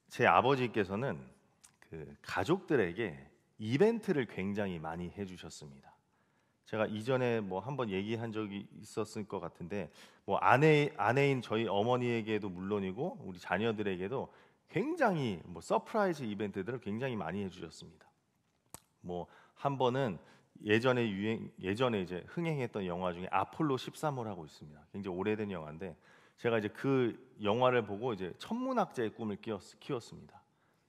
제 아버지께서는 그 가족들에게 이벤트를 굉장히 많이 해주셨습니다. 제가 이전에 뭐 한번 얘기한 적이 있었을 것 같은데, 뭐 아내인 저희 어머니에게도 물론이고 우리 자녀들에게도 굉장히 뭐 서프라이즈 이벤트들을 굉장히 많이 해주셨습니다. 뭐 한 번은 예전에 이제 흥행했던 영화 중에 아폴로 13호라고 있습니다. 굉장히 오래된 영화인데, 제가 이제 그 영화를 보고 이제 천문학자의 꿈을 키웠습니다.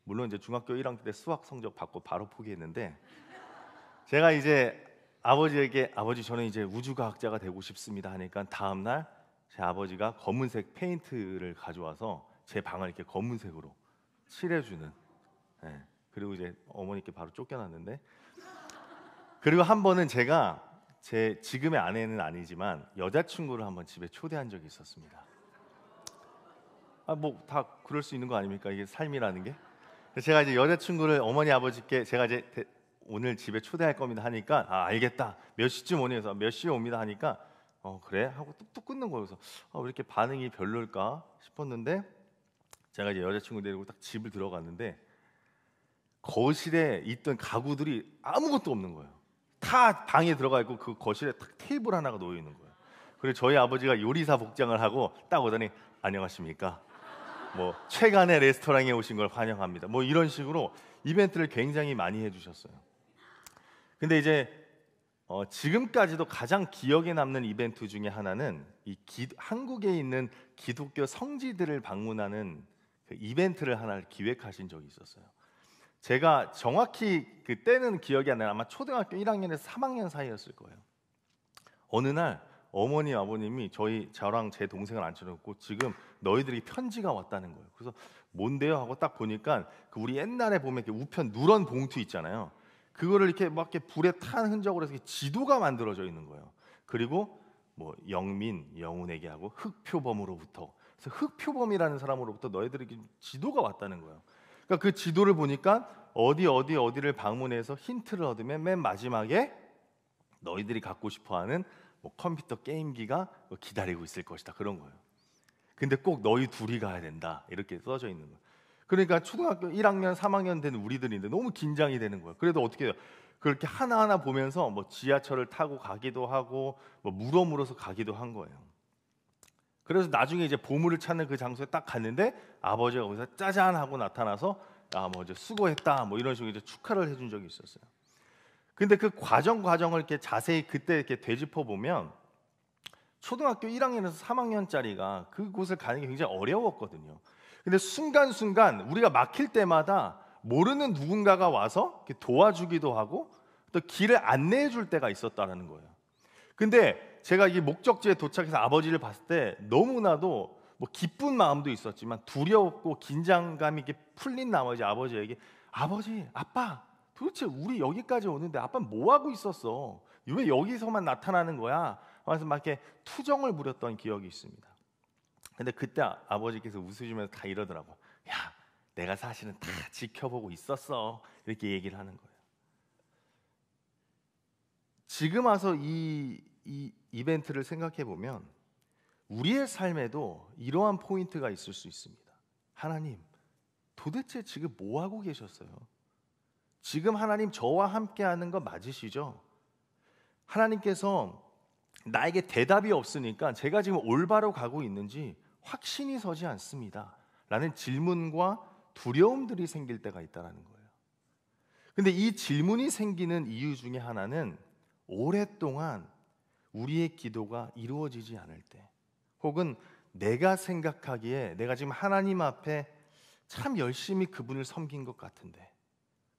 물론 이제 중학교 1학년 때 수학 성적 받고 바로 포기했는데, 제가 이제 아버지에게 아버지 저는 이제 우주과학자가 되고 싶습니다 하니까 다음 날 제 아버지가 검은색 페인트를 가져와서 제 방을 이렇게 검은색으로 칠해주는. 예. 그리고 이제 어머니께 바로 쫓겨났는데, 그리고 한 번은 제가 제 지금의 아내는 아니지만 여자친구를 한번 집에 초대한 적이 있었습니다. 뭐 다 그럴 수 있는 거 아닙니까? 이게 삶이라는 게. 제가 이제 여자친구를 어머니 아버지께 제가 이제 오늘 집에 초대할 겁니다 하니까 알겠다. 몇 시쯤 오니 해서 몇 시에 옵니다 하니까 그래 하고 뚝뚝 끊는 거여서 왜 이렇게 반응이 별로일까 싶었는데, 제가 이제 여자친구 데리고 딱 집을 들어갔는데 거실에 있던 가구들이 아무것도 없는 거예요. 다 방에 들어가 있고 그 거실에 딱 테이블 하나가 놓여 있는 거예요. 그리고 저희 아버지가 요리사 복장을 하고 딱 오더니 안녕하십니까? 뭐 최간의 레스토랑에 오신 걸 환영합니다. 뭐 이런 식으로 이벤트를 굉장히 많이 해주셨어요. 근데 이제 지금까지도 가장 기억에 남는 이벤트 중에 하나는 한국에 있는 기독교 성지들을 방문하는 그 이벤트를 하나를 기획하신 적이 있었어요. 제가 정확히 그때는 기억이 안 나요. 아마 초등학교 1학년에서 3학년 사이였을 거예요. 어느 날 어머니 아버님이 저랑 제 동생을 앉혀놓고 지금 너희들이 편지가 왔다는 거예요. 그래서 뭔데요? 하고 딱 보니까 우리 옛날에 보면 이렇게 우편 누런 봉투 있잖아요. 그거를 이렇게 막 이렇게 불에 탄 흔적으로 해서 지도가 만들어져 있는 거예요. 그리고 뭐 영민 영훈에게 하고 흑표범으로부터, 그래서 흑표범이라는 사람으로부터 너희들에게 지도가 왔다는 거예요. 그러니까 그 지도를 보니까 어디를 방문해서 힌트를 얻으면 맨 마지막에 너희들이 갖고 싶어하는 뭐 컴퓨터 게임기가 기다리고 있을 것이다, 그런 거예요. 근데 꼭 너희 둘이 가야 된다 이렇게 써져 있는 거예요. 그러니까 초등학교 1학년 3학년 된 우리들인데 너무 긴장이 되는 거예요. 그래도 어떻게 해요? 그렇게 하나하나 보면서 뭐 지하철을 타고 가기도 하고 뭐 물어서 가기도 한 거예요. 그래서 나중에 이제 보물을 찾는 그 장소에 딱 갔는데 아버지가 거기서 짜잔 하고 나타나서 뭐 이제 수고했다 뭐 이런 식으로 이제 축하를 해준 적이 있었어요. 근데 그 과정을 이렇게 자세히 그때 이렇게 되짚어 보면 초등학교 1학년에서 3학년짜리가 그곳을 가는 게 굉장히 어려웠거든요. 근데 순간순간 우리가 막힐 때마다 모르는 누군가가 와서 이렇게 도와주기도 하고 또 길을 안내해 줄 때가 있었다는 거예요. 근데 제가 이 목적지에 도착해서 아버지를 봤을 때 너무나도 뭐 기쁜 마음도 있었지만 두렵고 긴장감이 이렇게 풀린 나머지 아버지에게 아버지, 아빠, 도대체 우리 여기까지 오는데 아빠 뭐 하고 있었어? 왜 여기서만 나타나는 거야? 하면서 막 이렇게 투정을 부렸던 기억이 있습니다. 근데 그때 아버지께서 웃으시면서 다 이러더라고. 야, 내가 사실은 다 지켜보고 있었어. 이렇게 얘기를 하는 거예요. 지금 와서 이 이벤트를 생각해 보면 우리의 삶에도 이러한 포인트가 있을 수 있습니다. 하나님, 도대체 지금 뭐 하고 계셨어요? 지금 하나님 저와 함께 하는 거 맞으시죠? 하나님께서 나에게 대답이 없으니까 제가 지금 올바로 가고 있는지 확신이 서지 않습니다 라는 질문과 두려움들이 생길 때가 있다는 거예요. 근데 이 질문이 생기는 이유 중에 하나는 오랫동안 우리의 기도가 이루어지지 않을 때, 혹은 내가 생각하기에 내가 지금 하나님 앞에 참 열심히 그분을 섬긴 것 같은데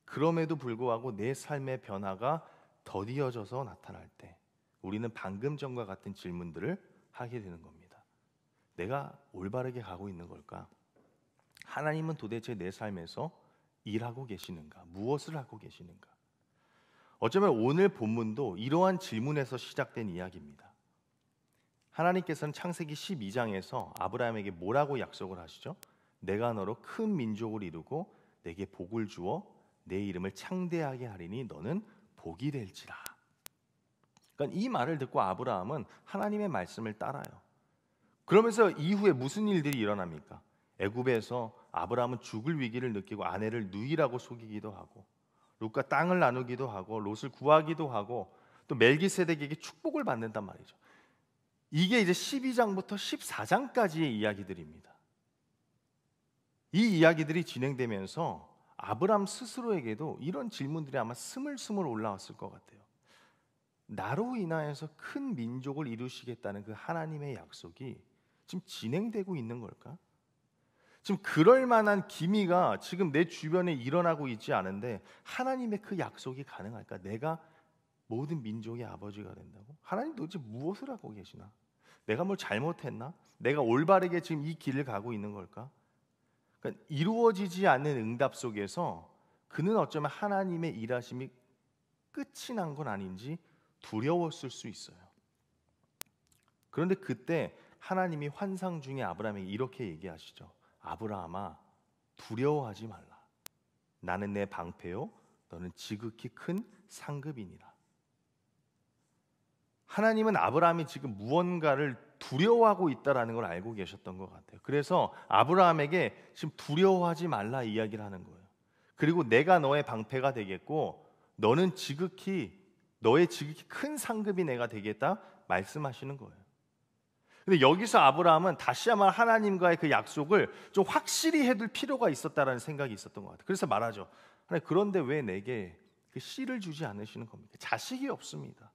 그럼에도 불구하고 내 삶의 변화가 더디어져서 나타날 때 우리는 방금 전과 같은 질문들을 하게 되는 겁니다. 내가 올바르게 가고 있는 걸까? 하나님은 도대체 내 삶에서 일하고 계시는가? 무엇을 하고 계시는가? 어쩌면 오늘 본문도 이러한 질문에서 시작된 이야기입니다. 하나님께서는 창세기 12장에서 아브라함에게 뭐라고 약속을 하시죠? 내가 너로 큰 민족을 이루고 내게 복을 주어 내 이름을 창대하게 하리니 너는 복이 될지라. 그러니까 이 말을 듣고 아브라함은 하나님의 말씀을 따라요. 그러면서 이후에 무슨 일들이 일어납니까? 애굽에서 아브라함은 죽을 위기를 느끼고 아내를 누이라고 속이기도 하고, 롯과 땅을 나누기도 하고, 롯을 구하기도 하고, 또 멜기세덱에게 축복을 받는단 말이죠. 이게 이제 12장부터 14장까지의 이야기들입니다. 이 이야기들이 진행되면서 아브라함 스스로에게도 이런 질문들이 아마 스물스물 올라왔을 것 같아요. 나로 인하여서 큰 민족을 이루시겠다는 그 하나님의 약속이 지금 진행되고 있는 걸까? 지금 그럴 만한 기미가 지금 내 주변에 일어나고 있지 않은데 하나님의 그 약속이 가능할까? 내가 모든 민족의 아버지가 된다고? 하나님 도대체 무엇을 하고 계시나? 내가 뭘 잘못했나? 내가 올바르게 지금 이 길을 가고 있는 걸까? 그러니까 이루어지지 않는 응답 속에서 그는 어쩌면 하나님의 일하심이 끝이 난 건 아닌지 두려웠을 수 있어요. 그런데 그때 하나님이 환상 중에 아브라함에게 이렇게 얘기하시죠. 아브라함아, 두려워하지 말라. 나는 내 방패요, 너는 지극히 큰 상급이니라. 하나님은 아브라함이 지금 무언가를 두려워하고 있다라는 걸 알고 계셨던 것 같아요. 그래서 아브라함에게 지금 두려워하지 말라 이야기를 하는 거예요. 그리고 내가 너의 방패가 되겠고 너의 지극히 큰 상급이 내가 되겠다 말씀하시는 거예요. 근데 여기서 아브라함은 다시 한번 하나님과의 그 약속을 좀 확실히 해둘 필요가 있었다라는 생각이 있었던 것 같아요. 그래서 말하죠. 하나님, 그런데 왜 내게 그 씨를 주지 않으시는 겁니까? 자식이 없습니다.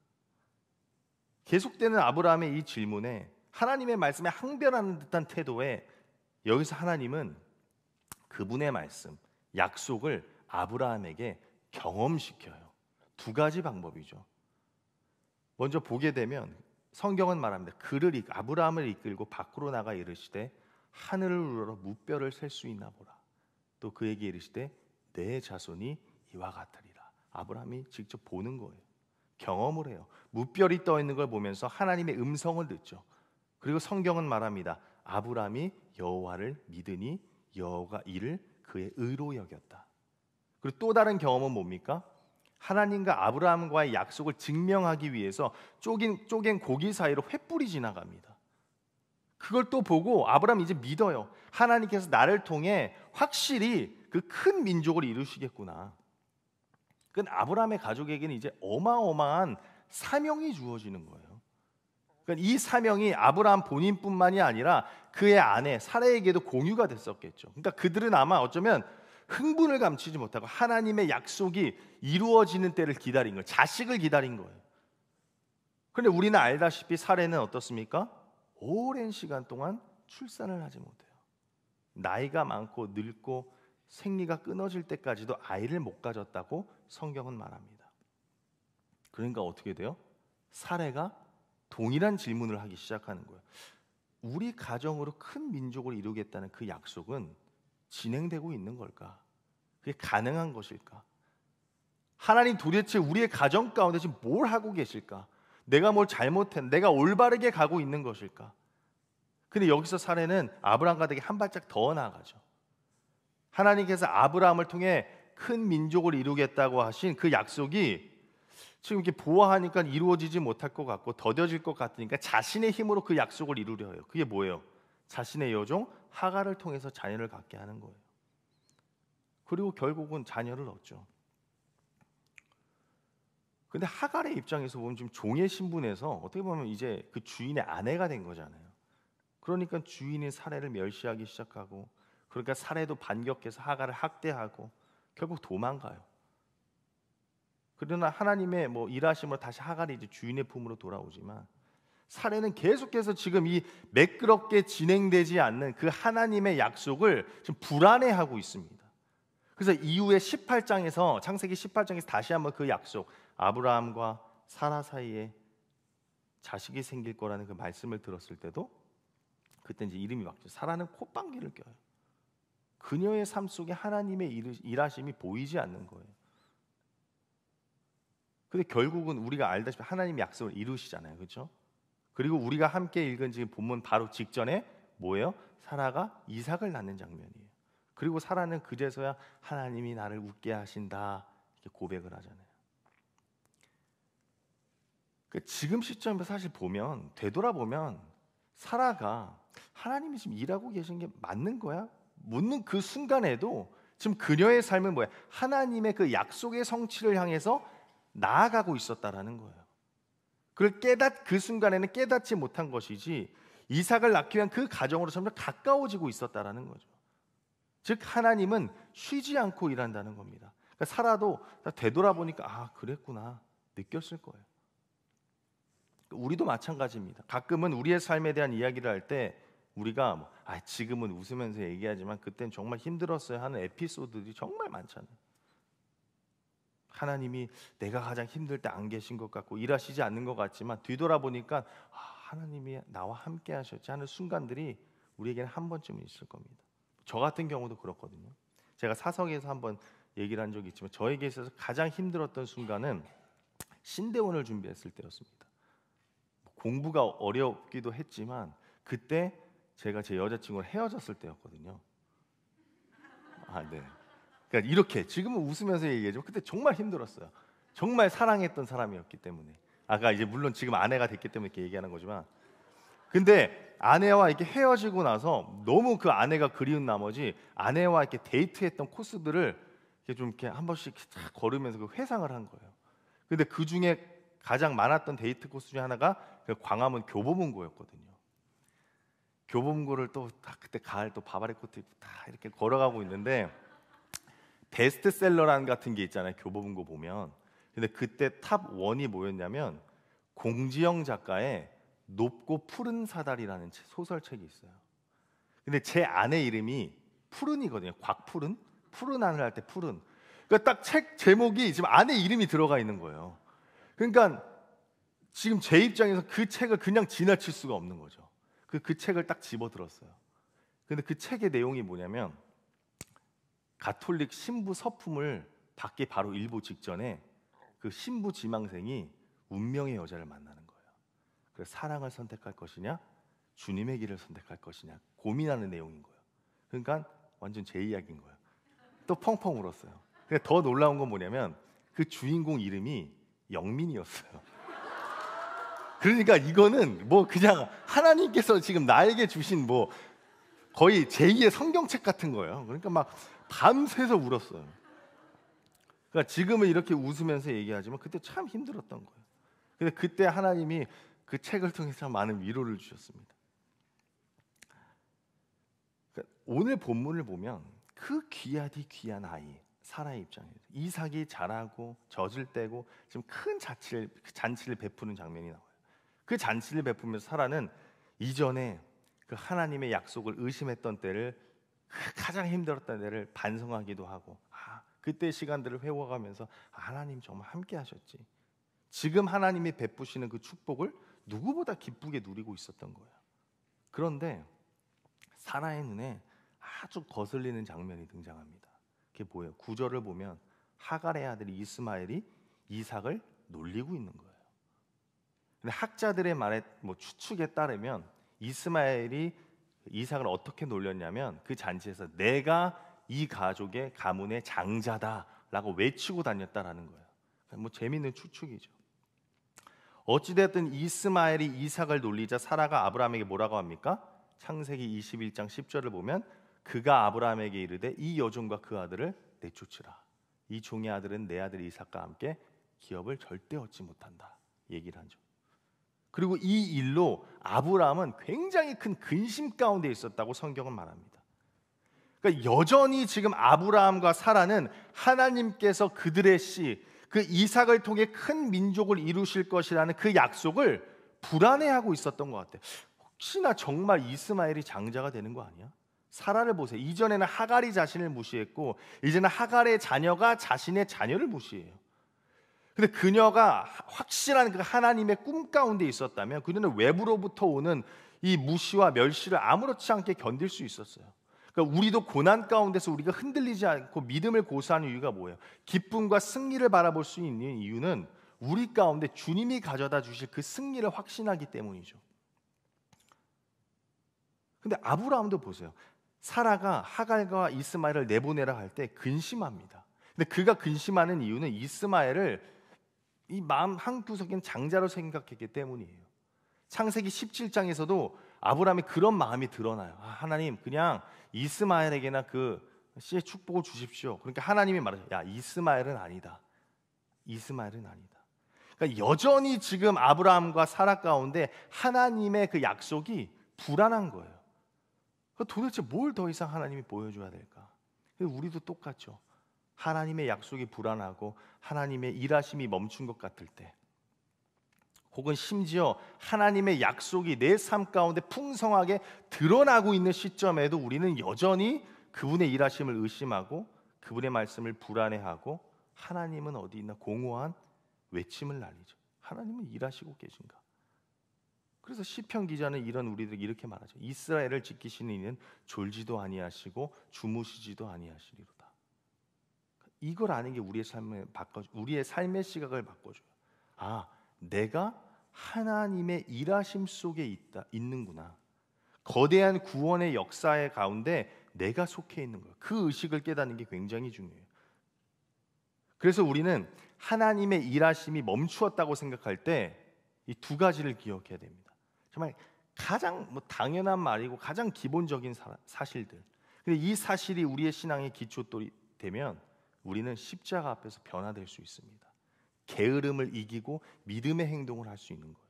계속되는 아브라함의 이 질문에 하나님의 말씀에 항변하는 듯한 태도에 여기서 하나님은 그분의 말씀, 약속을 아브라함에게 경험시켜요. 두 가지 방법이죠. 먼저 보게 되면 성경은 말합니다. 아브라함을 이끌고 밖으로 나가 이르시되 하늘을 우러러 무뼈를 셀 수 있나 보라. 또 그에게 이르시되 내 자손이 이와 같으리라. 아브라함이 직접 보는 거예요. 경험을 해요. 무뼈리 떠 있는 걸 보면서 하나님의 음성을 듣죠. 그리고 성경은 말합니다. 아브라함이 여호와를 믿으니 여호와가 이를 그의 의로 여겼다. 그리고 또 다른 경험은 뭡니까? 하나님과 아브라함과의 약속을 증명하기 위해서 쪼갠 고기 사이로 횃불이 지나갑니다. 그걸 또 보고 아브라함이 이제 믿어요. 하나님께서 나를 통해 확실히 그 큰 민족을 이루시겠구나. 그 아브라함의 가족에게는 이제 어마어마한 사명이 주어지는 거예요. 그러니까 이 사명이 아브라함 본인뿐만이 아니라 그의 아내 사라에게도 공유가 됐었겠죠. 그러니까 그들은 아마 어쩌면 흥분을 감추지 못하고 하나님의 약속이 이루어지는 때를 기다린 거예요. 자식을 기다린 거예요. 그런데 우리는 알다시피 사라는 어떻습니까? 오랜 시간 동안 출산을 하지 못해요. 나이가 많고 늙고 생리가 끊어질 때까지도 아이를 못 가졌다고 성경은 말합니다. 그러니까 어떻게 돼요? 사라가 동일한 질문을 하기 시작하는 거예요. 우리 가정으로 큰 민족을 이루겠다는 그 약속은 진행되고 있는 걸까? 그게 가능한 것일까? 하나님 도대체 우리의 가정 가운데 지금 뭘 하고 계실까? 내가 뭘 잘못했나? 내가 올바르게 가고 있는 것일까? 근데 여기서 사라는 아브라함과 되게 한 발짝 더 나아가죠. 하나님께서 아브라함을 통해 큰 민족을 이루겠다고 하신 그 약속이 지금 이렇게 보아하니까 이루어지지 못할 것 같고 더뎌질 것 같으니까 자신의 힘으로 그 약속을 이루려 해요. 그게 뭐예요? 자신의 여종 하갈을 통해서 자녀를 갖게 하는 거예요. 그리고 결국은 자녀를 얻죠. 근데 하갈의 입장에서 보면 지금 종의 신분에서 어떻게 보면 이제 그 주인의 아내가 된 거잖아요. 그러니까 주인이 사라를 멸시하기 시작하고, 그러니까 사라도 반격해서 하갈을 학대하고 결국 도망가요. 그러나 하나님의 일하심으로 다시 하갈이 이제 주인의 품으로 돌아오지만 사라는 계속해서 지금 이 매끄럽게 진행되지 않는 그 하나님의 약속을 지금 불안해하고 있습니다. 그래서 이후에 18장에서 창세기 18장에서 다시 한번 그 약속, 아브라함과 사라 사이에 자식이 생길 거라는 그 말씀을 들었을 때도 그때 이제 이름이 바뀌죠. 사라는 콧방귀를 껴요. 그녀의 삶 속에 하나님의 일하심이 보이지 않는 거예요. 근데 결국은 우리가 알다시피 하나님의 약속을 이루시잖아요. 그렇죠? 그리고 우리가 함께 읽은 지금 본문 바로 직전에 뭐예요? 사라가 이삭을 낳는 장면이에요. 그리고 사라는 그제서야 하나님이 나를 웃게 하신다 이렇게 고백을 하잖아요. 지금 시점에서 사실 되돌아보면 사라가 하나님이 지금 일하고 계신 게 맞는 거야? 묻는 그 순간에도 지금 그녀의 삶은 뭐야? 하나님의 그 약속의 성취를 향해서 나아가고 있었다라는 거예요. 그 순간에는 깨닫지 못한 것이지 이삭을 낳기 위한 그 가정으로 점점 가까워지고 있었다라는 거죠. 즉 하나님은 쉬지 않고 일한다는 겁니다. 그러니까 사라도 되돌아보니까 그랬구나 느꼈을 거예요. 우리도 마찬가지입니다. 가끔은 우리의 삶에 대한 이야기를 할 때 우리가 지금은 웃으면서 얘기하지만 그땐 정말 힘들었어요 하는 에피소드들이 정말 많잖아요. 하나님이 내가 가장 힘들 때 안 계신 것 같고 일하시지 않는 것 같지만 뒤돌아보니까 하나님이 나와 함께 하셨지 하는 순간들이 우리에게는 한 번쯤은 있을 겁니다. 저 같은 경우도 그렇거든요. 제가 사석에서 한번 얘기를 한 적이 있지만 저에게 있어서 가장 힘들었던 순간은 신대원을 준비했을 때였습니다. 공부가 어렵기도 했지만 그때 제가 제 여자친구랑 헤어졌을 때였거든요. 네. 그러니까 이렇게 지금은 웃으면서 얘기하지만 그때 정말 힘들었어요. 정말 사랑했던 사람이었기 때문에. 아까 이제 물론 지금 아내가 됐기 때문에 이렇게 얘기하는 거지만, 근데 아내와 이렇게 헤어지고 나서 너무 그 아내가 그리운 나머지 아내와 이렇게 데이트했던 코스들을 이렇게 한 번씩 쫙 걸으면서 그 회상을 한 거예요. 근데 그 중에 가장 많았던 데이트 코스 중에 하나가 그 광화문 교보문고였거든요. 교보문고를 또 그때 가을 또 바바리 코트 입고 다 이렇게 걸어가고 있는데 베스트셀러란 같은 게 있잖아요. 교보문고 보면. 근데 그때 탑 1이 뭐였냐면 공지영 작가의 높고 푸른 사다리라는 소설책이 있어요. 근데 제 아내 이름이 푸른이거든요. 곽푸른? 푸른 하늘 할 때 푸른. 그러니까 딱 책 제목이 지금 아내 이름이 들어가 있는 거예요. 그러니까 지금 제 입장에서 그 책을 그냥 지나칠 수가 없는 거죠. 그 책을 딱 집어들었어요. 근데 그 책의 내용이 뭐냐면 가톨릭 신부 서품을 받기 바로 일보 직전에 그 신부 지망생이 운명의 여자를 만나는 거예요. 그래서 사랑을 선택할 것이냐 주님의 길을 선택할 것이냐 고민하는 내용인 거예요. 그러니까 완전 제 이야기인 거예요. 또 펑펑 울었어요. 근데 더 놀라운 건 뭐냐면 그 주인공 이름이 영민이었어요. 그러니까 이거는 뭐 그냥 하나님께서 지금 나에게 주신 뭐 거의 제2의 성경책 같은 거예요. 그러니까 막 밤새서 울었어요. 그러니까 지금은 이렇게 웃으면서 얘기하지만 그때 참 힘들었던 거예요. 근데 그때 하나님이 그 책을 통해서 참 많은 위로를 주셨습니다. 그러니까 오늘 본문을 보면 그 귀하디 귀한 아이 사라의 입장에서 이삭이 자라고 젖을 떼고 지금 큰 잔치를 베푸는 장면이 나와요. 그 잔치를 베푸면서 사라는 이전에 그 하나님의 약속을 의심했던 때를 가장 힘들었던 때를 반성하기도 하고 그때 시간들을 회고하면서 하나님 정말 함께 하셨지. 지금 하나님이 베푸시는 그 축복을 누구보다 기쁘게 누리고 있었던 거예요. 그런데 사라의 눈에 아주 거슬리는 장면이 등장합니다. 그게 뭐예요? 9절을 보면 하갈의 아들 이스마엘이 이삭을 놀리고 있는 거예요. 근데 학자들의 말에 추측에 따르면 이스마엘이 이삭을 어떻게 놀렸냐면 그 잔치에서 내가 이 가족의 가문의 장자다라고 외치고 다녔다라는 거예요. 재미있는 추측이죠. 어찌됐든 이스마엘이 이삭을 놀리자 사라가 아브라함에게 뭐라고 합니까? 창세기 21장 10절을 보면 그가 아브라함에게 이르되 이 여종과 그 아들을 내쫓으라. 이 종의 아들은 내 아들 이삭과 함께 기업을 절대 얻지 못한다 얘기를 하죠. 그리고 이 일로 아브라함은 굉장히 큰 근심 가운데 있었다고 성경은 말합니다. 그러니까 여전히 지금 아브라함과 사라는 하나님께서 그들의 씨, 그 이삭을 통해 큰 민족을 이루실 것이라는 그 약속을 불안해하고 있었던 것 같아요. 혹시나 정말 이스마엘이 장자가 되는 거 아니야? 사라를 보세요. 이전에는 하갈이 자신을 무시했고 이제는 하갈의 자녀가 자신의 자녀를 무시해요. 근데 그녀가 확실한 그 하나님의 꿈 가운데 있었다면 그녀는 외부로부터 오는 이 무시와 멸시를 아무렇지 않게 견딜 수 있었어요. 그러니까 우리도 고난 가운데서 우리가 흔들리지 않고 믿음을 고수하는 이유가 뭐예요? 기쁨과 승리를 바라볼 수 있는 이유는 우리 가운데 주님이 가져다 주실 그 승리를 확신하기 때문이죠. 근데 아브라함도 보세요. 사라가 하갈과 이스마엘을 내보내라 할 때 근심합니다. 근데 그가 근심하는 이유는 이스마엘을 이 마음 한구석엔 장자로 생각했기 때문이에요. 창세기 17장에서도 아브라함이 그런 마음이 드러나요. 하나님 그냥 이스마엘에게나 그 씨의 축복을 주십시오. 그러니까 하나님이 말하죠. 야, 이스마엘은 아니다. 이스마엘은 아니다. 그러니까 여전히 지금 아브라함과 사라 가운데 하나님의 그 약속이 불안한 거예요. 도대체 뭘 더 이상 하나님이 보여줘야 될까? 우리도 똑같죠. 하나님의 약속이 불안하고 하나님의 일하심이 멈춘 것 같을 때, 혹은 심지어 하나님의 약속이 내 삶 가운데 풍성하게 드러나고 있는 시점에도 우리는 여전히 그분의 일하심을 의심하고 그분의 말씀을 불안해하고 하나님은 어디 있나 공허한 외침을 날리죠. 하나님은 일하시고 계신가? 그래서 시편 기자는 이런 우리들에게 이렇게 말하죠. 이스라엘을 지키시는 이는 졸지도 아니하시고 주무시지도 아니하시리로다. 이걸 아는 게 우리의 삶의 시각을 바꿔줘요. 내가 하나님의 일하심 속에 있는구나. 거대한 구원의 역사의 가운데 내가 속해 있는 거예요. 그 의식을 깨닫는 게 굉장히 중요해요. 그래서 우리는 하나님의 일하심이 멈추었다고 생각할 때 이 두 가지를 기억해야 됩니다. 정말 가장 당연한 말이고 가장 기본적인 사실들. 근데 이 사실이 우리의 신앙의 기초돌이 되면 우리는 십자가 앞에서 변화될 수 있습니다. 게으름을 이기고 믿음의 행동을 할 수 있는 거예요.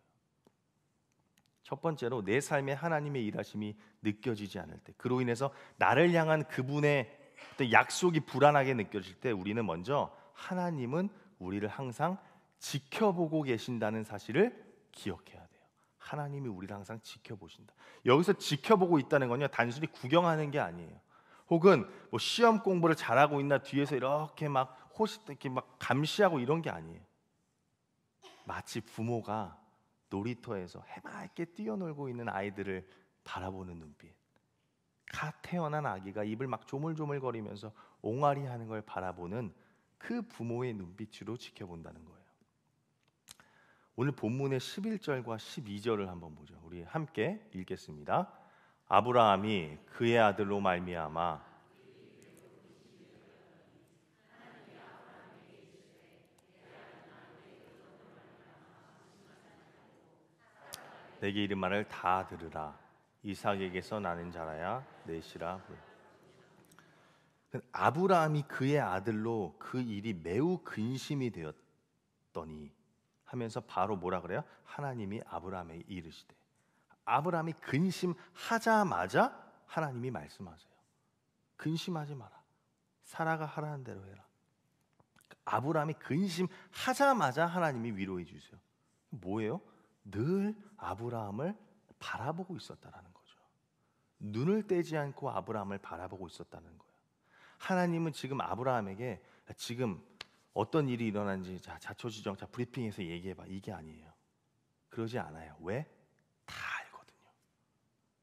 첫 번째로 내 삶에 하나님의 일하심이 느껴지지 않을 때, 그로 인해서 나를 향한 그분의 어떤 약속이 불안하게 느껴질 때 우리는 먼저 하나님은 우리를 항상 지켜보고 계신다는 사실을 기억해야 돼요. 하나님이 우리를 항상 지켜보신다. 여기서 지켜보고 있다는 건요, 단순히 구경하는 게 아니에요. 혹은 시험 공부를 잘하고 있나 뒤에서 이렇게 이렇게 감시하고 이런 게 아니에요. 마치 부모가 놀이터에서 해맑게 뛰어놀고 있는 아이들을 바라보는 눈빛. 갓 태어난 아기가 입을 조물조물거리면서 옹알이하는 걸 바라보는 그 부모의 눈빛으로 지켜본다는 거예요. 오늘 본문의 11절과 12절을 한번 보죠. 우리 함께 읽겠습니다. 아브라함이 그의 아들로 말미암아 내게 이른 말을 다 들으라. 이삭에게서 나는 자라야 넷이라. 아브라함이 그의 아들로 그 일이 매우 근심이 되었더니 하면서 바로 뭐라 그래요? 하나님이 아브라함에게 이르시되. 아브라함이 근심하자마자 하나님이 말씀하세요. 근심하지 마라. 사라가 하라는 대로 해라. 아브라함이 근심하자마자 하나님이 위로해 주세요. 뭐예요? 늘 아브라함을 바라보고 있었다라는 거죠. 눈을 떼지 않고 아브라함을 바라보고 있었다는 거예요. 하나님은 지금 아브라함에게 지금 어떤 일이 일어난지 자초지종 브리핑에서 얘기해봐, 이게 아니에요. 그러지 않아요. 왜? 다 알거든요.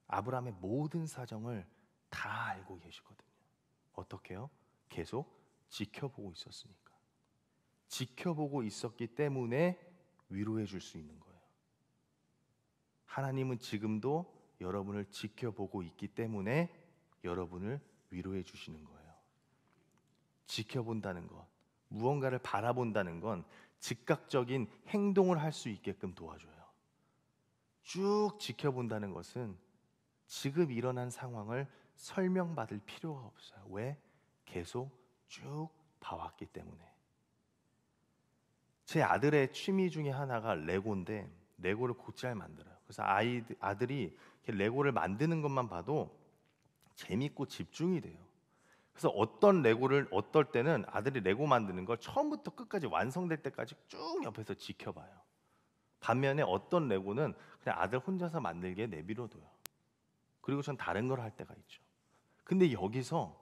아브라함의 모든 사정을 다 알고 계시거든요. 어떻게요? 계속 지켜보고 있었으니까. 지켜보고 있었기 때문에 위로해 줄 수 있는 거예요. 하나님은 지금도 여러분을 지켜보고 있기 때문에 여러분을 위로해 주시는 거예요. 지켜본다는 것, 무언가를 바라본다는 건 즉각적인 행동을 할 수 있게끔 도와줘요. 쭉 지켜본다는 것은 지금 일어난 상황을 설명받을 필요가 없어요. 왜? 계속 쭉 봐왔기 때문에. 제 아들의 취미 중에 하나가 레고인데 레고를 곧 잘 만들어요. 그래서 아들이 레고를 만드는 것만 봐도 재밌고 집중이 돼요. 그래서 어떨 때는 아들이 레고 만드는 걸 처음부터 끝까지 완성될 때까지 쭉 옆에서 지켜봐요. 반면에 어떤 레고는 그냥 아들 혼자서 만들기에 내버려둬요. 그리고 전 다른 걸 할 때가 있죠. 근데 여기서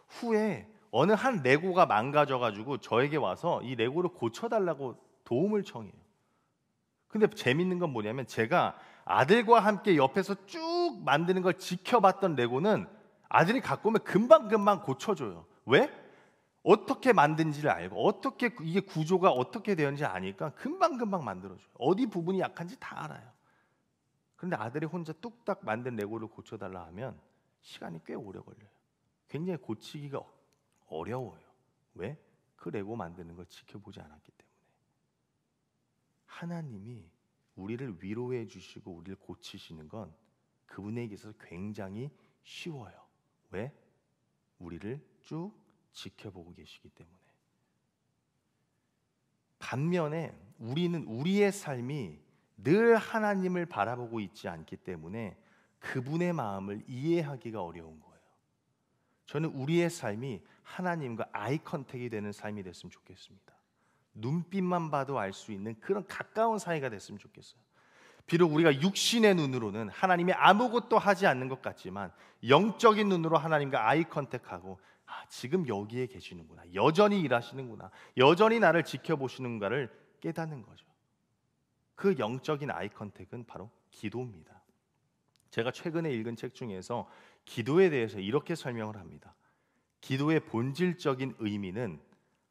후에 어느 한 레고가 망가져가지고 저에게 와서 이 레고를 고쳐달라고 도움을 청해요. 근데 재밌는 건 뭐냐면 제가 아들과 함께 옆에서 쭉 만드는 걸 지켜봤던 레고는 아들이 갖고 오면 금방금방 고쳐줘요. 왜? 어떻게 만든지를 알고 어떻게 이게 구조가 어떻게 되었는지 아니까 금방금방 만들어줘요. 어디 부분이 약한지 다 알아요. 그런데 아들이 혼자 뚝딱 만든 레고를 고쳐달라 하면 시간이 꽤 오래 걸려요. 굉장히 고치기가 어려워요. 왜? 그 레고 만드는 걸 지켜보지 않았기 때문에. 하나님이 우리를 위로해 주시고 우리를 고치시는 건 그분에게 있어서 굉장히 쉬워요. 왜? 우리를 쭉 지켜보고 계시기 때문에. 반면에 우리는 우리의 삶이 늘 하나님을 바라보고 있지 않기 때문에 그분의 마음을 이해하기가 어려운 거예요. 저는 우리의 삶이 하나님과 아이 컨택이 되는 삶이 됐으면 좋겠습니다. 눈빛만 봐도 알 수 있는 그런 가까운 사이가 됐으면 좋겠어요. 비록 우리가 육신의 눈으로는 하나님이 아무것도 하지 않는 것 같지만 영적인 눈으로 하나님과 아이 컨택하고 지금 여기에 계시는구나, 여전히 일하시는구나, 여전히 나를 지켜보시는가를 깨닫는 거죠. 그 영적인 아이 컨택은 바로 기도입니다. 제가 최근에 읽은 책 중에서 기도에 대해서 이렇게 설명을 합니다. 기도의 본질적인 의미는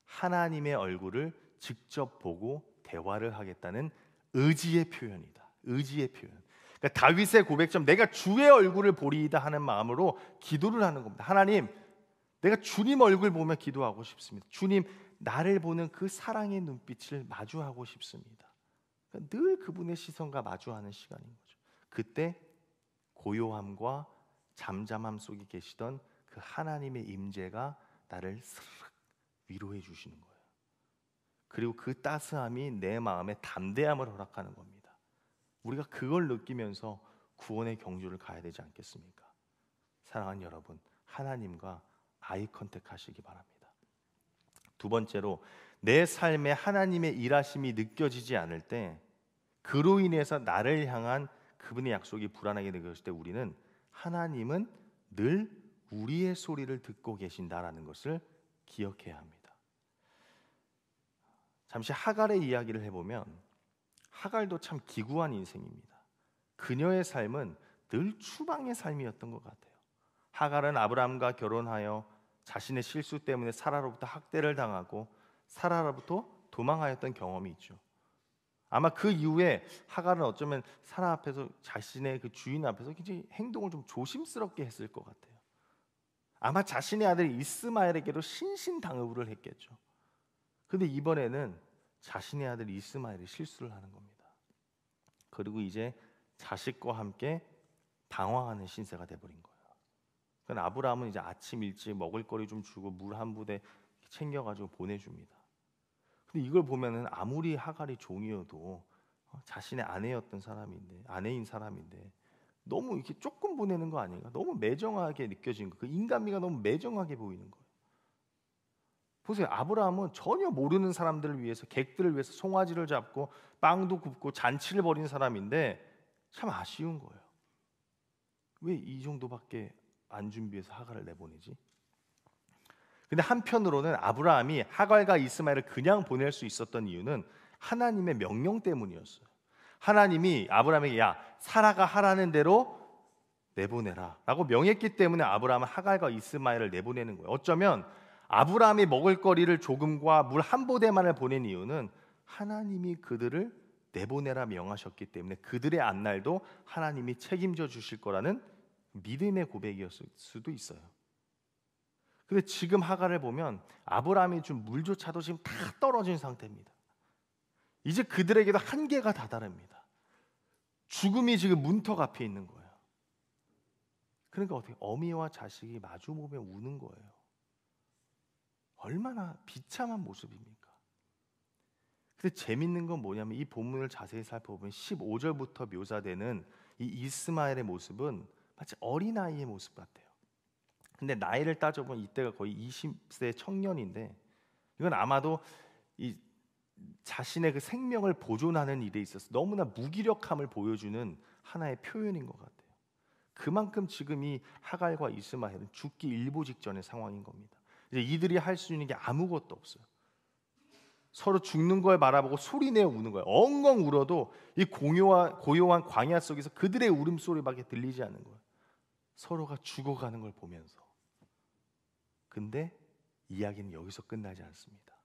하나님의 얼굴을 직접 보고 대화를 하겠다는 의지의 표현이다. 의지의 표현. 그러니까 다윗의 고백처럼 내가 주의 얼굴을 보리이다 하는 마음으로 기도를 하는 겁니다. 하나님, 내가 주님 얼굴 보며 기도하고 싶습니다. 주님, 나를 보는 그 사랑의 눈빛을 마주하고 싶습니다. 그러니까 늘 그분의 시선과 마주하는 시간인 거죠. 그때 고요함과 잠잠함 속에 계시던 그 하나님의 임재가 나를 스르륵 위로해 주시는 거예요. 그리고 그 따스함이 내 마음에 담대함을 허락하는 겁니다. 우리가 그걸 느끼면서 구원의 경주를 가야 되지 않겠습니까? 사랑하는 여러분, 하나님과 아이 컨택 하시기 바랍니다. 두 번째로, 내 삶에 하나님의 일하심이 느껴지지 않을 때, 그로 인해서 나를 향한 그분의 약속이 불안하게 느껴질 때 우리는 하나님은 늘 우리의 소리를 듣고 계신다라는 것을 기억해야 합니다. 잠시 하갈의 이야기를 해보면 하갈도 참 기구한 인생입니다. 그녀의 삶은 늘 추방의 삶이었던 것 같아요. 하갈은 아브라함과 결혼하여 자신의 실수 때문에 사라로부터 학대를 당하고 사라로부터 도망하였던 경험이 있죠. 아마 그 이후에 하갈은 어쩌면 사라 앞에서 자신의 그 주인 앞에서 굉장히 행동을 좀 조심스럽게 했을 것 같아요. 아마 자신의 아들 이스마엘에게도 신신당부를 했겠죠. 근데 이번에는 자신의 아들 이스마엘이 실수를 하는 겁니다. 그리고 이제 자식과 함께 방황하는 신세가 돼버린 거예요. 그러니까 아브라함은 이제 아침 일찍 먹을 거리 좀 주고 물 한 부대 챙겨가지고 보내줍니다. 근데 이걸 보면은 아무리 하갈이 종이어도 자신의 아내인 사람인데 너무 이렇게 조금 보내는 거 아닌가? 너무 매정하게 느껴지는 거. 그 인간미가 너무 매정하게 보이는 거예요. 보세요. 아브라함은 전혀 모르는 사람들을 위해서, 객들을 위해서 송아지를 잡고 빵도 굽고 잔치를 벌인 사람인데 참 아쉬운 거예요. 왜 이 정도밖에 안 준비해서 하갈을 내보내지? 근데 한편으로는 아브라함이 하갈과 이스마엘을 그냥 보낼 수 있었던 이유는 하나님의 명령 때문이었어요. 하나님이 아브라함에게 사라가 하라는 대로 내보내라 라고 명했기 때문에 아브라함은 하갈과 이스마엘을 내보내는 거예요. 어쩌면 아브라함이 먹을 거리를 조금과 물 한 보대만을 보낸 이유는 하나님이 그들을 내보내라 명하셨기 때문에 그들의 앞날도 하나님이 책임져 주실 거라는 믿음의 고백이었을 수도 있어요. 근데 지금 하갈을 보면 아브라함이 준 물조차도 지금 다 떨어진 상태입니다. 이제 그들에게도 한계가 다다릅니다. 죽음이 지금 문턱 앞에 있는 거예요. 그러니까 어떻게 어미와 자식이 마주보며 우는 거예요. 얼마나 비참한 모습입니까? 근데 재밌는 건 뭐냐면 이 본문을 자세히 살펴보면 15절부터 묘사되는 이 이스마엘의 모습은 마치 어린아이의 모습 같아요. 근데 나이를 따져보면 이때가 거의 20세 청년인데 이건 아마도 이 자신의 그 생명을 보존하는 일에 있어서 너무나 무기력함을 보여주는 하나의 표현인 것 같아요. 그만큼 지금 이 하갈과 이스마엘은 죽기 일보 직전의 상황인 겁니다. 이제 이들이 할 수 있는 게 아무것도 없어요. 서로 죽는 걸 바라보고 소리내어 우는 거예요. 엉엉 울어도 이 고요한 광야 속에서 그들의 울음소리밖에 들리지 않는 거예요. 서로가 죽어가는 걸 보면서. 근데 이야기는 여기서 끝나지 않습니다.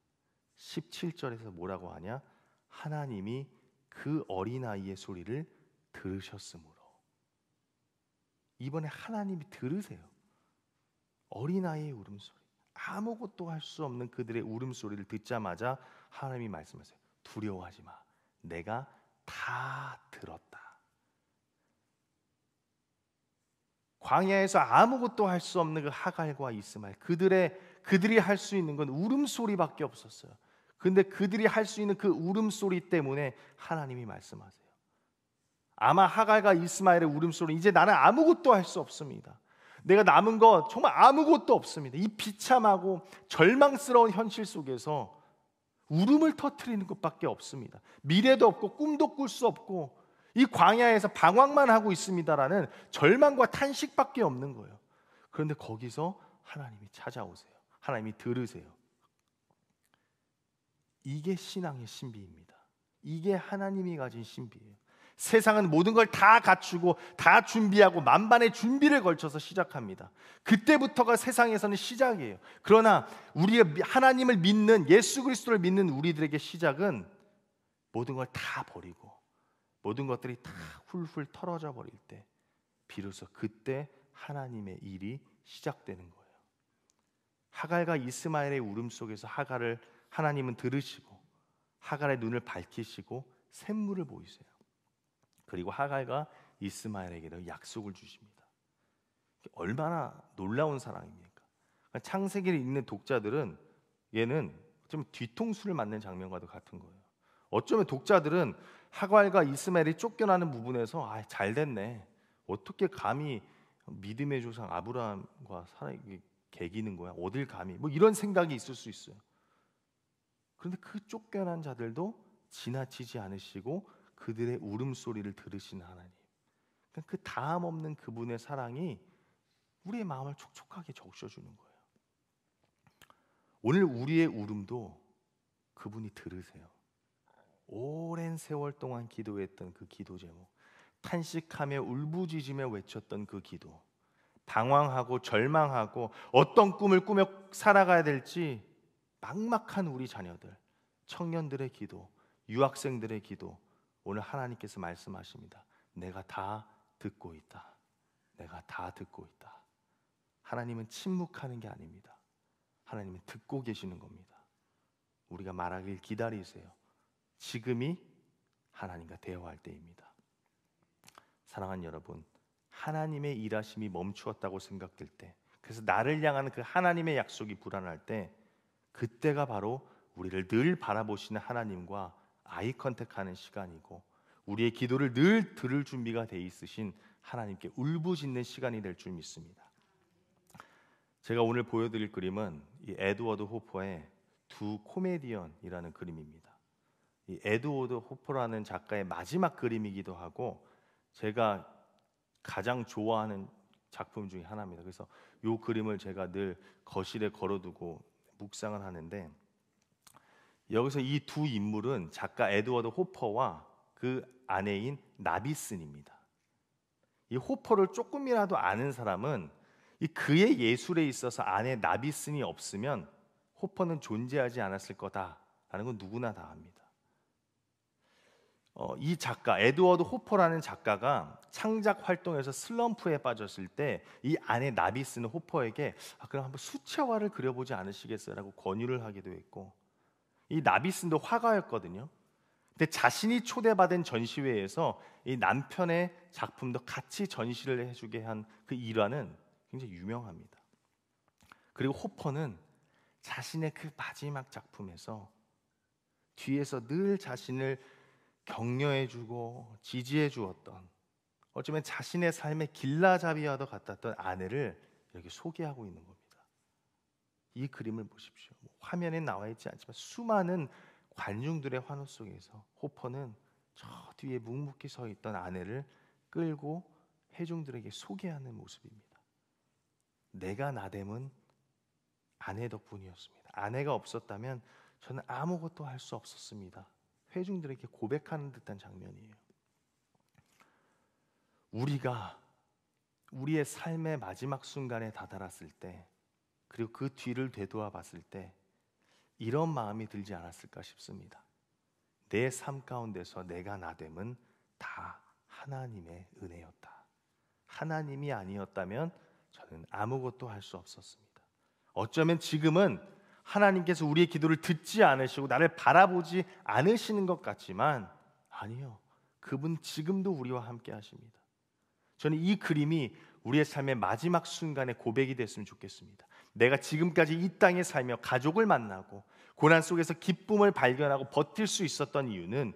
17절에서 뭐라고 하냐? 하나님이 그 어린아이의 소리를 들으셨으므로. 이번에 하나님이 들으세요. 어린아이의 울음소리. 아무것도 할 수 없는 그들의 울음소리를 듣자마자 하나님이 말씀하세요. 두려워하지 마. 내가 다 들었다. 광야에서 아무것도 할 수 없는 그 하갈과 이스마엘, 그들이 할 수 있는 건 울음소리밖에 없었어요. 근데 그들이 할 수 있는 그 울음소리 때문에 하나님이 말씀하세요. 아마 하갈과 이스마엘의 울음소리, 이제 나는 아무것도 할 수 없습니다. 내가 남은 거 정말 아무것도 없습니다. 이 비참하고 절망스러운 현실 속에서 울음을 터뜨리는 것밖에 없습니다. 미래도 없고 꿈도 꿀 수 없고 이 광야에서 방황만 하고 있습니다라는 절망과 탄식밖에 없는 거예요. 그런데 거기서 하나님이 찾아오세요. 하나님이 들으세요. 이게 신앙의 신비입니다. 이게 하나님이 가진 신비예요. 세상은 모든 걸 다 갖추고 다 준비하고 만반의 준비를 걸쳐서 시작합니다. 그때부터가 세상에서는 시작이에요. 그러나 우리의 하나님을 믿는, 예수 그리스도를 믿는 우리들에게 시작은 모든 걸 다 버리고 모든 것들이 다 훌훌 털어져 버릴 때 비로소 그때 하나님의 일이 시작되는 거예요. 하갈과 이스마엘의 울음 속에서 하갈을 하나님은 들으시고 하갈의 눈을 밝히시고 샘물을 보이세요. 그리고 하갈과 이스마엘에게도 약속을 주십니다. 얼마나 놀라운 사랑입니까? 창세기를 읽는 독자들은 얘는 좀 뒤통수를 맞는 장면과도 같은 거예요. 어쩌면 독자들은 하갈과 이스마엘이 쫓겨나는 부분에서 잘 됐네, 어떻게 감히 믿음의 조상 아브라함과 사라에게 개기는 거야, 어딜 감히, 뭐 이런 생각이 있을 수 있어요. 그런데 그 쫓겨난 자들도 지나치지 않으시고 그들의 울음소리를 들으시는 하나님, 그 다음 없는 그분의 사랑이 우리의 마음을 촉촉하게 적셔주는 거예요. 오늘 우리의 울음도 그분이 들으세요. 오랜 세월 동안 기도했던 그 기도 제목, 탄식하며 울부짖으며 외쳤던 그 기도, 방황하고 절망하고 어떤 꿈을 꾸며 살아가야 될지 막막한 우리 자녀들, 청년들의 기도, 유학생들의 기도, 오늘 하나님께서 말씀하십니다. 내가 다 듣고 있다. 내가 다 듣고 있다. 하나님은 침묵하는 게 아닙니다. 하나님은 듣고 계시는 겁니다. 우리가 말하길 기다리세요. 지금이 하나님과 대화할 때입니다. 사랑하는 여러분, 하나님의 일하심이 멈추었다고 생각될 때, 그래서 나를 향하는 그 하나님의 약속이 불안할 때, 그때가 바로 우리를 늘 바라보시는 하나님과 아이 컨택하는 시간이고 우리의 기도를 늘 들을 준비가 돼 있으신 하나님께 울부짖는 시간이 될 줄 믿습니다. 제가 오늘 보여드릴 그림은 이 에드워드 호퍼의 두 코미디언이라는 그림입니다. 이 에드워드 호퍼라는 작가의 마지막 그림이기도 하고 제가 가장 좋아하는 작품 중에 하나입니다. 그래서 이 그림을 제가 늘 거실에 걸어두고 묵상을 하는데, 여기서 이 두 인물은 작가 에드워드 호퍼와 그 아내인 나비슨입니다. 이 호퍼를 조금이라도 아는 사람은 이 그의 예술에 있어서 아내 나비슨이 없으면 호퍼는 존재하지 않았을 거다라는 건 누구나 다 압니다. 이 작가 에드워드 호퍼라는 작가가 창작 활동에서 슬럼프에 빠졌을 때 이 아내 나비슨은 호퍼에게 그럼 한번 수채화를 그려보지 않으시겠어요? 라고 권유를 하기도 했고, 이 나비슨도 화가였거든요. 근데 자신이 초대받은 전시회에서 이 남편의 작품도 같이 전시를 해주게 한 그 일화는 굉장히 유명합니다. 그리고 호퍼는 자신의 그 마지막 작품에서 뒤에서 늘 자신을 격려해주고 지지해주었던, 어쩌면 자신의 삶의 길라잡이와도 같았던 아내를 이렇게 소개하고 있는 겁니다. 이 그림을 보십시오. 화면에 나와 있지 않지만 수많은 관중들의 환호 속에서 호퍼는 저 뒤에 묵묵히 서 있던 아내를 끌고 회중들에게 소개하는 모습입니다. 내가 나됨은 아내 덕분이었습니다. 아내가 없었다면 저는 아무것도 할 수 없었습니다. 회중들에게 고백하는 듯한 장면이에요. 우리가 우리의 삶의 마지막 순간에 다다랐을 때, 그리고 그 뒤를 되돌아 봤을 때 이런 마음이 들지 않았을까 싶습니다. 내 삶 가운데서 내가 나됨은 다 하나님의 은혜였다. 하나님이 아니었다면 저는 아무것도 할 수 없었습니다. 어쩌면 지금은 하나님께서 우리의 기도를 듣지 않으시고 나를 바라보지 않으시는 것 같지만 아니요, 그분 지금도 우리와 함께 하십니다. 저는 이 그림이 우리의 삶의 마지막 순간의 고백이 됐으면 좋겠습니다. 내가 지금까지 이 땅에 살며 가족을 만나고 고난 속에서 기쁨을 발견하고 버틸 수 있었던 이유는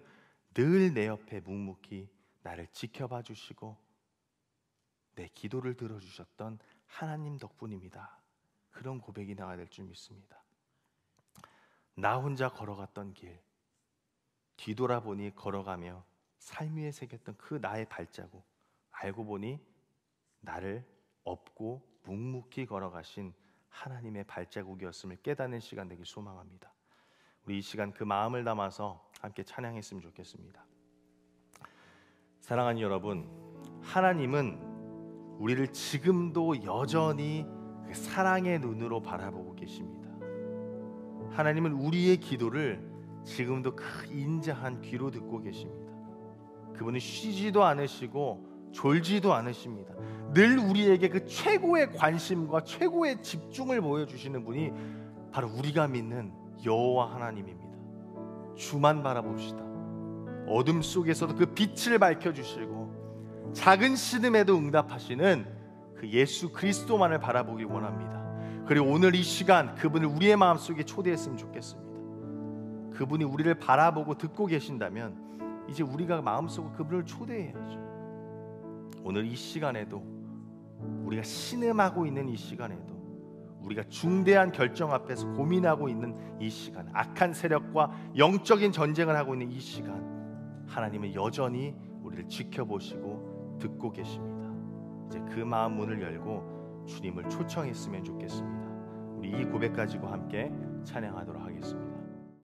늘 내 옆에 묵묵히 나를 지켜봐 주시고 내 기도를 들어주셨던 하나님 덕분입니다. 그런 고백이 나가야 될 줄 믿습니다. 나 혼자 걸어갔던 길, 뒤돌아보니 걸어가며 삶 위에 새겼던 그 나의 발자국, 알고 보니 나를 업고 묵묵히 걸어가신 하나님의 발자국이었음을 깨닫는 시간 되길 소망합니다. 우리 이 시간 그 마음을 담아서 함께 찬양했으면 좋겠습니다. 사랑하는 여러분, 하나님은 우리를 지금도 여전히 그 사랑의 눈으로 바라보고 계십니다. 하나님은 우리의 기도를 지금도 그 인자한 귀로 듣고 계십니다. 그분은 쉬지도 않으시고 졸지도 않으십니다. 늘 우리에게 그 최고의 관심과 최고의 집중을 보여주시는 분이 바로 우리가 믿는 여호와 하나님입니다. 주만 바라봅시다. 어둠 속에서도 그 빛을 밝혀주시고 작은 시름에도 응답하시는 그 예수 그리스도만을 바라보기 원합니다. 그리고 오늘 이 시간 그분을 우리의 마음속에 초대했으면 좋겠습니다. 그분이 우리를 바라보고 듣고 계신다면 이제 우리가 마음속으로 그분을 초대해야죠. 오늘 이 시간에도 우리가 신음하고 있는 이 시간에도 우리가 중대한 결정 앞에서 고민하고 있는 이 시간, 악한 세력과 영적인 전쟁을 하고 있는 이 시간, 하나님은 여전히 우리를 지켜보시고 듣고 계십니다. 이제 그 마음 문을 열고 주님을 초청했으면 좋겠습니다. 우리 이 고백 가지고 함께 찬양하도록 하겠습니다.